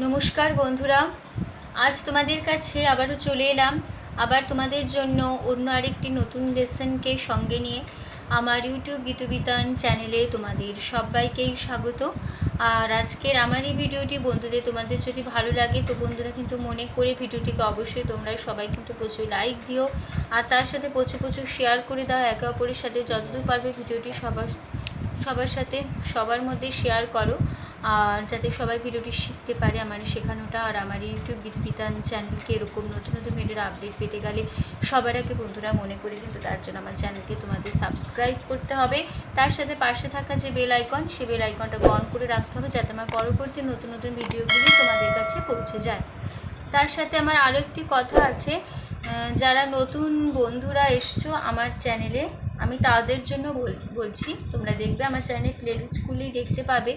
নমস্কার বন্ধুরা, আজ তোমাদের কাছে আবারও চলে এলাম। আবার তোমাদের জন্য অন্য আরেকটি নতুন লেসনকে সঙ্গে নিয়ে আমার ইউটিউব গীতবিতান চ্যানেলে তোমাদের সবাইকেই স্বাগত। আর আজকের আমার এই ভিডিওটি বন্ধুদের তোমাদের যদি ভালো লাগে তো বন্ধুরা কিন্তু মনে করে ভিডিওটিকে অবশ্যই তোমরা সবাই কিন্তু প্রচুর লাইক দিও, আর তার সাথে প্রচুর প্রচুর শেয়ার করে দাও। একে অপরের সাথে যতদূর পারবে ভিডিওটি সবার সাথে সবার মধ্যে শেয়ার করো, আর যাতে সবাই ভিডিওটি শিখতে পারে আমার শেখানোটা। আর আমার ইউটিউব গীতবিতান চ্যানেলকে এরকম নতুন নতুন ভিডিওর আপডেট পেতে গেলে সবার আগে বন্ধুরা মনে করি কিন্তু তার জন্য আমার চ্যানেলকে তোমাদের সাবস্ক্রাইব করতে হবে। তার সাথে পাশে থাকা যে বেল আইকন, সে বেল আইকনটা অন করে রাখতে হবে যাতে আমার পরবর্তী নতুন নতুন ভিডিওগুলি তোমাদের কাছে পৌঁছে যায়। তার সাথে আমার আরও একটি কথা আছে, যারা নতুন বন্ধুরা এসছো আমার চ্যানেলে, আমি তাদের জন্য বলছি, তোমরা দেখবে আমার চ্যানেলের প্লেলিস্টগুলি দেখতে পাবে,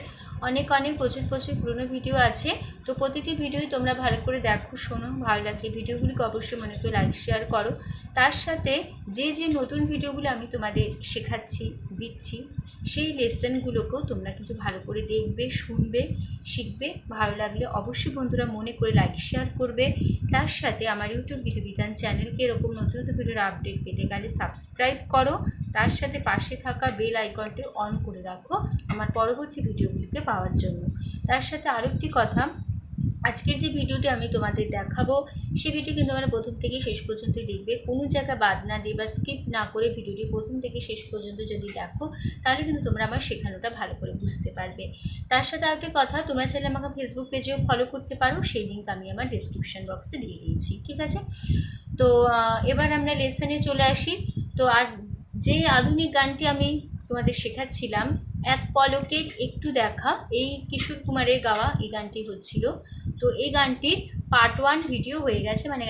অনেক প্রচুর পুরনো ভিডিও আছে। তো প্রতিটি ভিডিওই তোমরা ভালো করে দেখো, শোনো, ভালো লাগলে ভিডিওগুলিকে অবশ্যই মনে করে লাইক শেয়ার করো। তার সাথে যে নতুন ভিডিওগুলো আমি তোমাদের শেখাচ্ছি দিচ্ছি সেই লেসনগুলোকেও তোমরা কিন্তু ভালো করে দেখবে, শুনবে, শিখবে। ভালো লাগলে অবশ্যই বন্ধুরা মনে করে লাইক শেয়ার করবে। তার সাথে আমার ইউটিউব গীতবিতান চ্যানেলকে এরকম নতুন নতুন ভিডিওর আপডেট পেতে গেলে সাবস্ক্রাইব করো। তার সাথে পাশে থাকা বেল আইকনটি অন করে রাখো আমার পরবর্তী ভিডিওগুলিকে পাওয়ার জন্য। তার সাথে আরেকটি কথা, আজকের যে ভিডিওটি আমি তোমাদের দেখাবো সেই ভিডিও কিন্তু তোমরা প্রথম থেকে শেষ পর্যন্তই দেখবে, কোনো জায়গা বাদ না দিয়ে বা স্কিপ না করে ভিডিওটি প্রথম থেকে শেষ পর্যন্ত যদি দেখো তাহলে কিন্তু তোমরা আমার শেখানোটা ভালো করে বুঝতে পারবে। তার সাথে আরেকটি কথা, তোমরা চাইলে আমাকে ফেসবুক পেজেও ফলো করতে পারো, সেই লিঙ্ক আমি আমার ডিসক্রিপশন বক্সে দিয়ে দিয়েছি, ঠিক আছে? তো এবার আমরা লেসনে চলে আসি। তো যে আধুনিক গানটি আমি তোমাদের শেখাচ্ছিলাম, এক পলকের একটু দেখা, এই কিশোর কুমারের গাওয়া এই গানটি হচ্ছিল। তো এই গানটির পার্ট 1 ভিডিও হয়ে গেছে, মানে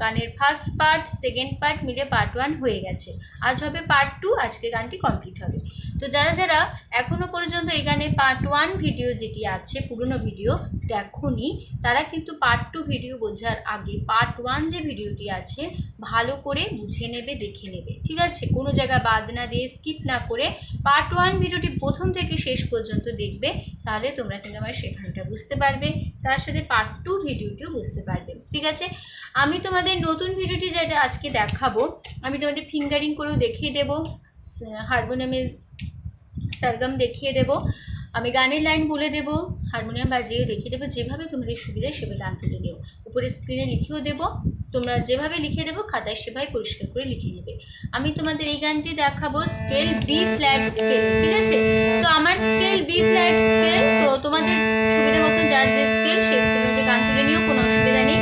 গানের ফার্স্ট পার্ট সেকেন্ড পার্ট মিলে পার্ট 1 হয়ে গেছে। আজ হবে পার্ট 2, আজকে গানটি কমপ্লিট হবে। তো যারা এখনও পর্যন্ত এই গানের পার্ট 1 ভিডিও যেটি আছে পুরনো ভিডিও দেখোনি, তারা কিন্তু পার্ট 2 ভিডিও বোঝার আগে পার্ট 1 যে ভিডিওটি আছে ভালো করে বুঝে নেবে, দেখে নেবে, ঠিক আছে? কোনো জায়গা বাদ না দিয়ে স্কিপ না করে পার্ট 1 ভিডিওটি প্রথম থেকে শেষ পর্যন্ত দেখবে, তাহলে তোমরা কিন্তু আমার শেখানোটা বুঝতে পারবে, তার সাথে পার্ট 2 ভিডিওটিও বুঝতে পারবে, ঠিক আছে? আমি তোমাদের নতুন ভিডিওটি যেটা আজকে দেখাবো, আমি তোমাদের ফিঙ্গারিং করেও দেখিয়ে দেবো, হারমোনিয়ামের সরগম দেখিয়ে দেবো, আমি গানের লাইন বলে দেবো, হারমোনিয়াম বাজিয়েও দেখিয়ে দেবো, যেভাবে তোমাদের সুবিধা সেভাবে গান তুলে নিও। উপরে স্ক্রিনে লিখেও দেবো, তোমরা যেভাবে লিখে দেবো খাতায় সেভাবে পরিষ্কার করে লিখে নেবে। আমি তোমাদের এই গানটি দেখাবো স্কেল বি ফ্ল্যাট স্কেল, ঠিক আছে? তো আমার স্কেল বি ফ্ল্যাট স্কেল, তো তোমাদের সুবিধা মতন যার যে স্কেল সেই স্কেল অনুযায়ী গান তুলে নিও, কোনো অসুবিধা নেই।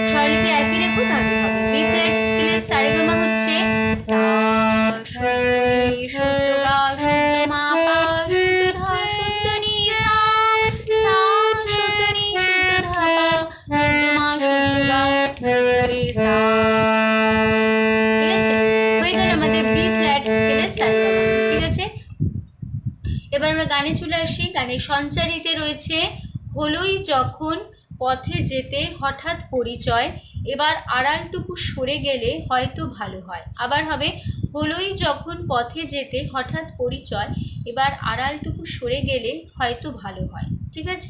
স্বরলিপি একই রেখো তাহলে হবে। বি ফ্ল্যাট স্কেলের সারেগামা হচ্ছে সা শুদ্ধ রে শুদ্ধ গা শুদ্ধ মা পা শুদ্ধ ধা শুদ্ধ নি সা সা শুদ্ধ নি শুদ্ধ ধা পা শুদ্ধ মা শুদ্ধ গা শুদ্ধ রে সা, ঠিক আছে? হয়ে গেল আমাদের বি ফ্ল্যাট স্কেলের সারেগামা, ঠিক আছে? এবার আমরা গানে চলে আসি। গানের সঞ্চারিতে রয়েছে হলোই যখন পথে যেতে হঠাৎ পরিচয়, এবার আড়ালটুকু সরে গেলে হয়তো ভালো হয়। আবার হবে হলোই যখন পথে যেতে হঠাৎ পরিচয়, এবার আড়ালটুকু সরে গেলে হয়তো ভালো হয়, ঠিক আছে?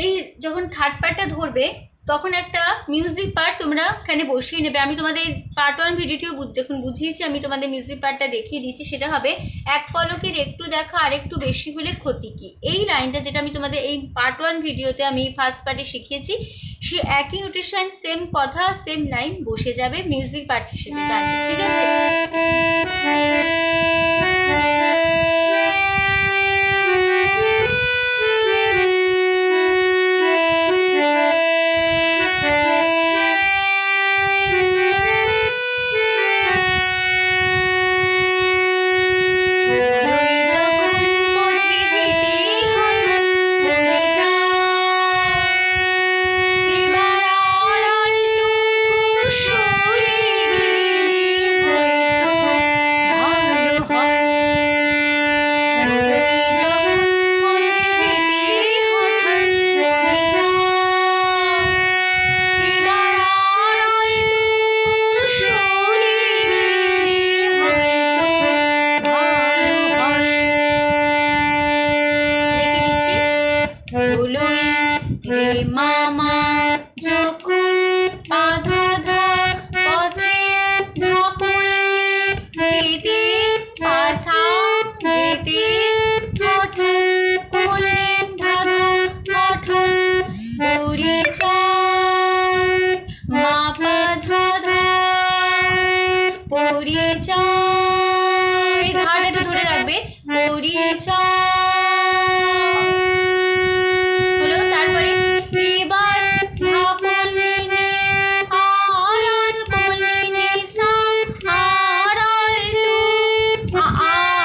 এই যখন থার্ড পার্টটা ধরবে তখন একটা মিউজিক পার্ট তোমরা এখানে বসিয়ে নেবে। আমি তোমাদের পার্ট 1 ভিডিওটিও যখন বুঝিয়েছি আমি তোমাদের মিউজিক পার্টটা দেখিয়ে দিচ্ছি, সেটা হবে এক পলকের একটু দেখা আর একটু বেশি হলে ক্ষতি কি। এই লাইনটা যেটা আমি তোমাদের এই পার্ট 1 ভিডিওতে আমি ফার্স্ট পার্টে শিখিয়েছি, সে একই নোটেশন, সেম কথা, সেম লাইন বসে যাবে মিউজিক পার্ট হিসেবে গানে, ঠিক আছে? পরিচয়, ধারটা একটু ধরে রাখবে, পরিচয় হলো। তারপরে এবার ধা কোমলিনী আড়াল কোমলিনী সা আড়াল টু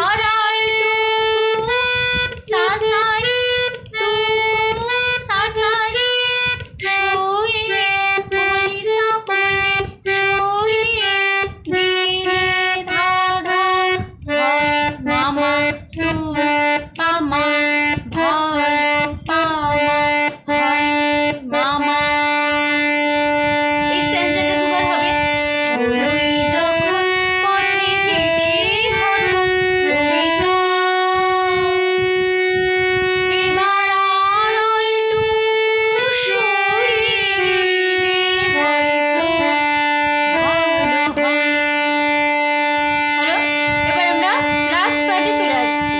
আড়াল টু সা সারি টু সা সারি সরে কোমলি সা কোমলি সরে দিলে ধা ধা ধা মামা টু পামা ভালো পামা ভাই মামা। এই স্ট্যান্সাটা দুবার হবে। ওই যখন পথে যেতে হয় পরিচয়, এবার আড়াল টু সরে গেলে হয়তো ভালো হয়। হলো। এবার আমরা লাস্ট পার্টে চলে আসছি।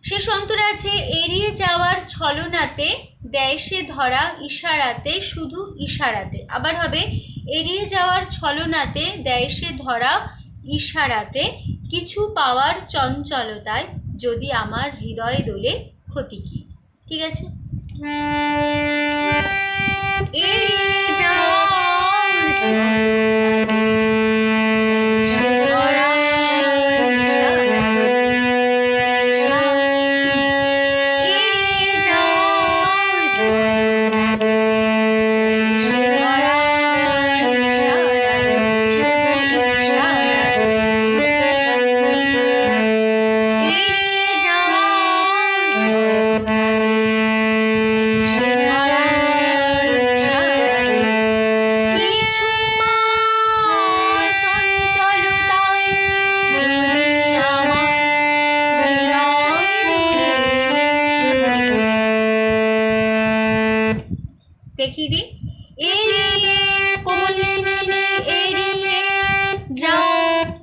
শেষ অন্তরে আছে এড়িয়ে যাওয়ার ছলনাতে দেয় সে ধরা ইশারাতে শুধু ইশারাতে। আবার হবে এড়িয়ে যাওয়ার ছলনাতে দেয় সে ধরা ইশারাতে কিছু পাওয়ার চঞ্চলতায় যদি আমার হৃদয় দোলে ক্ষতি কি। ঠিক আছে, এড়িয়ে যাওয়ার ছলনাতে সে ধরা ইশারাতে এড়িয়ে যাওয়ার ছলনাতে সে ধরা ইশারাতে শুধু ইশারাতে এড়িয়ে যাওয়ার ছলনাতে সে ধরা ইশারাতে কিছু পাওয়ার চঞ্চলতায় যদি আমার হৃদয় দেখি দি এড়িয়ে কোমলিনী এড়িয়ে যাও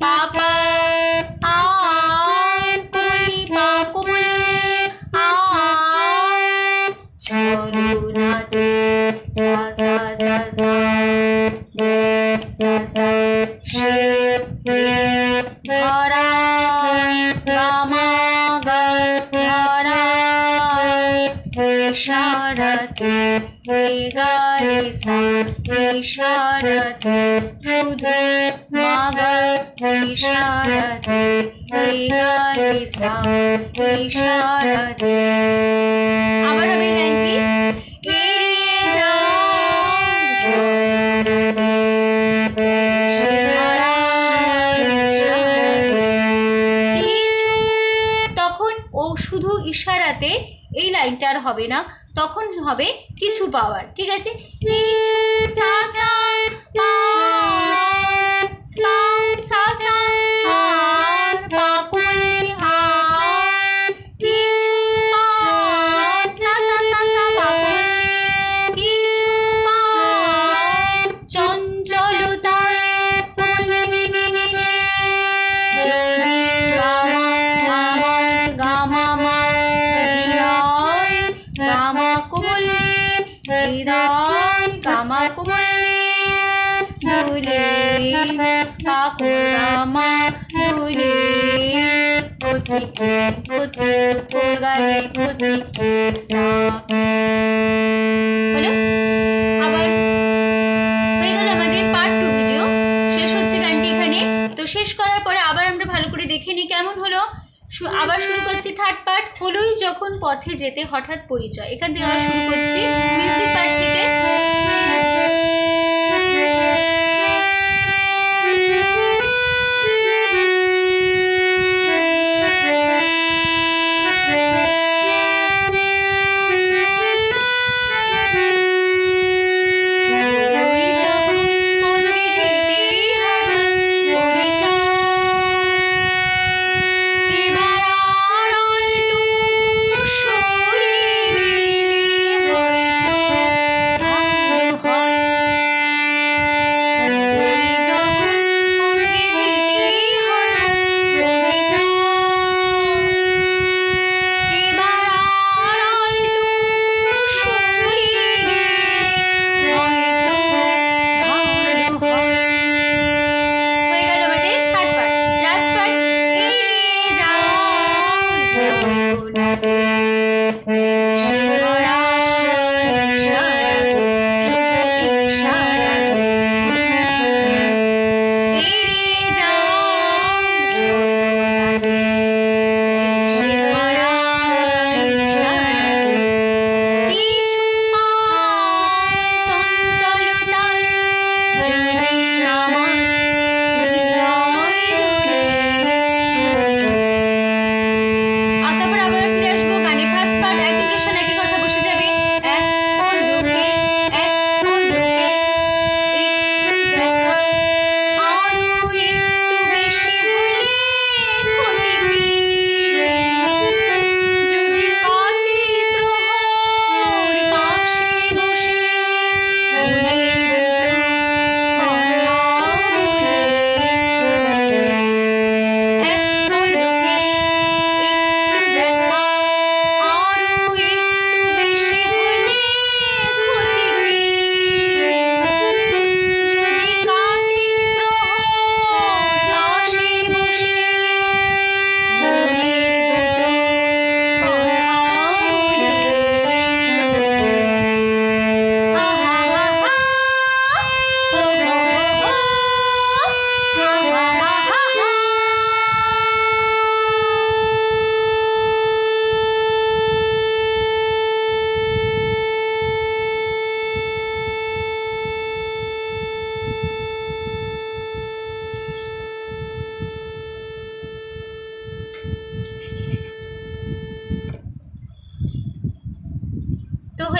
পাপা আ কোমলি পা কোমলি আ ছলনাতে সা সা সা সা রে সা সা সে রে ধরা গামা গা ধরা ইশারাতে রে গা রে সা ইশারাতে শুধু মাগা ইশারাতে রে গা রে সা ইশারাতে। আবার হবে এই লাইনটি এড়িয়ে যাওয়ার ছলনাতে সে ধরা ইশারাতে কিছু। তখন ও শুধু ইশারাতে এই লাইনটা আর হবে না, তখন হবে কিছু পাওয়ার। ঠিক আছে, কিছু সা সা পা সা সা সা আর পা কোমলি আর কিছু পাওয়ার সা সা সা সা পা কোমলি কিছু পাওয়ার চঞ্চলতায় কোমলি নি নি নি যদি গামা আমার গামা মা হৃদয় গামা কোমলি হৃদয় গামা কোমলি দুলে পাকুরামা দুলে ক্ষতিকে ক্ষতি কোগালে ক্ষতিকে সা হলো। আবার হয়ে গেল আমাদের পার্ট 2 ভিডিও। শেষ হচ্ছে গানটি এখানে। তো শেষ করার পরে আবার আমরা ভালো করে দেখে নিই কেমন হলো। আবার শুরু করছি থার্ড পার্ট। হলোই যখন পথে যেতে হঠাৎ পরিচয়। এখান থেকে আবার শুরু করছি মিউজিক পার্ট থেকে। হয়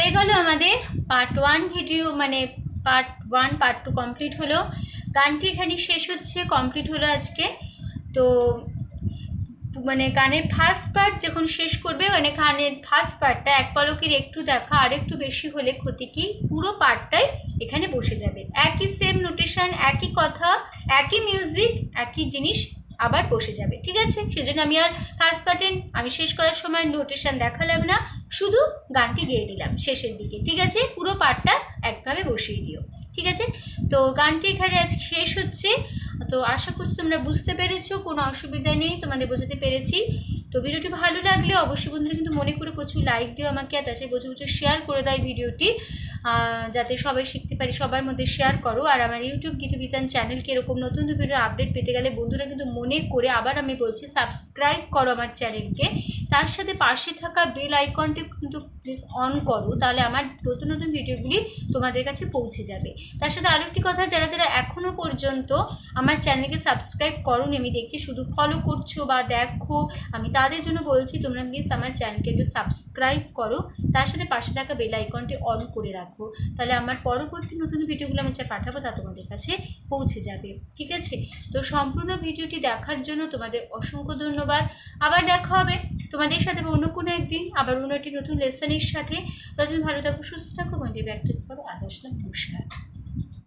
হয়ে গেল আমাদের পার্ট 1 ভিডিও, মানে পার্ট 1 পার্ট 2 কমপ্লিট হলো। গানটি এখানে শেষ হচ্ছে, কমপ্লিট হলো আজকে। তো মানে গানের ফার্স্ট পার্ট যখন শেষ করবে, মানে গানের ফার্স্ট পার্টটা এক পলকের একটু দেখা আর একটু বেশি হলে ক্ষতি কি, পুরো পার্টটাই এখানে বসে যাবে। একই সেম নোটেশন, একই কথা, একই মিউজিক, একই জিনিস আবার বসে যাবে, ঠিক আছে? সেজন্য আমি আর ফার্স্ট পার্টে আমি শেষ করার সময় নোটেশন দেখালাম না, শুধু গানটি গেয়ে দিলাম শেষের দিকে, ঠিক আছে? পুরো পার্টটা একভাবে বসিয়ে দিও, ঠিক আছে? তো গানটি এখানে আজকে শেষ হচ্ছে। তো আশা করছি তোমরা বুঝতে পেরেছো, কোনো অসুবিধা নেই, তোমাদের বোঝাতে পেরেছি। তো ভিডিওটি ভালো লাগলে অবশ্যই বন্ধুরা কিন্তু মনে করে প্রচুর লাইক দিও আমাকে, আর তাছাড়া প্রচুর শেয়ার করে দেয় ভিডিওটি, যাতে সবাই শিখতে পারি। সবার মধ্যে শেয়ার করো। আর আমার ইউটিউব গীতবিতান চ্যানেলকে এরকম নতুন ভিডিও আপডেট পেতে গেলে বন্ধুরা কিন্তু মনে করে, আবার আমি বলছি, সাবস্ক্রাইব করো আমার চ্যানেলকে। তার সাথে পাশে থাকা বেল আইকনটি কিন্তু প্লিজ অন করো, তাহলে আমার নতুন নতুন ভিডিওগুলি তোমাদের কাছে পৌঁছে যাবে। তার সাথে আরও একটি কথা, যারা যারা এখনও পর্যন্ত আমার চ্যানেলকে সাবস্ক্রাইব করোনি, আমি দেখছি শুধু ফলো করছো বা দেখো, আমি তাদের জন্য বলছি তোমরা প্লিজ আমার চ্যানেলকে সাবস্ক্রাইব করো, তার সাথে পাশে থাকা বেল আইকনটি অন করে রাখো, তাহলে আমার পরবর্তী নতুন ভিডিওগুলো আমি যা পাঠাবো তা তোমাদের কাছে পৌঁছে যাবে, ঠিক আছে? তো সম্পূর্ণ ভিডিওটি দেখার জন্য তোমাদের অসংখ্য ধন্যবাদ। আবার দেখা হবে তোমাদের সাথে অন্য কোনো একদিন, আবার অন্য একটি নতুন লেসনের সাথে। ততদিন ভালো থাকো, সুস্থ থাকো, মনটি প্র্যাকটিস করো। আজ আসলাম, নমস্কার।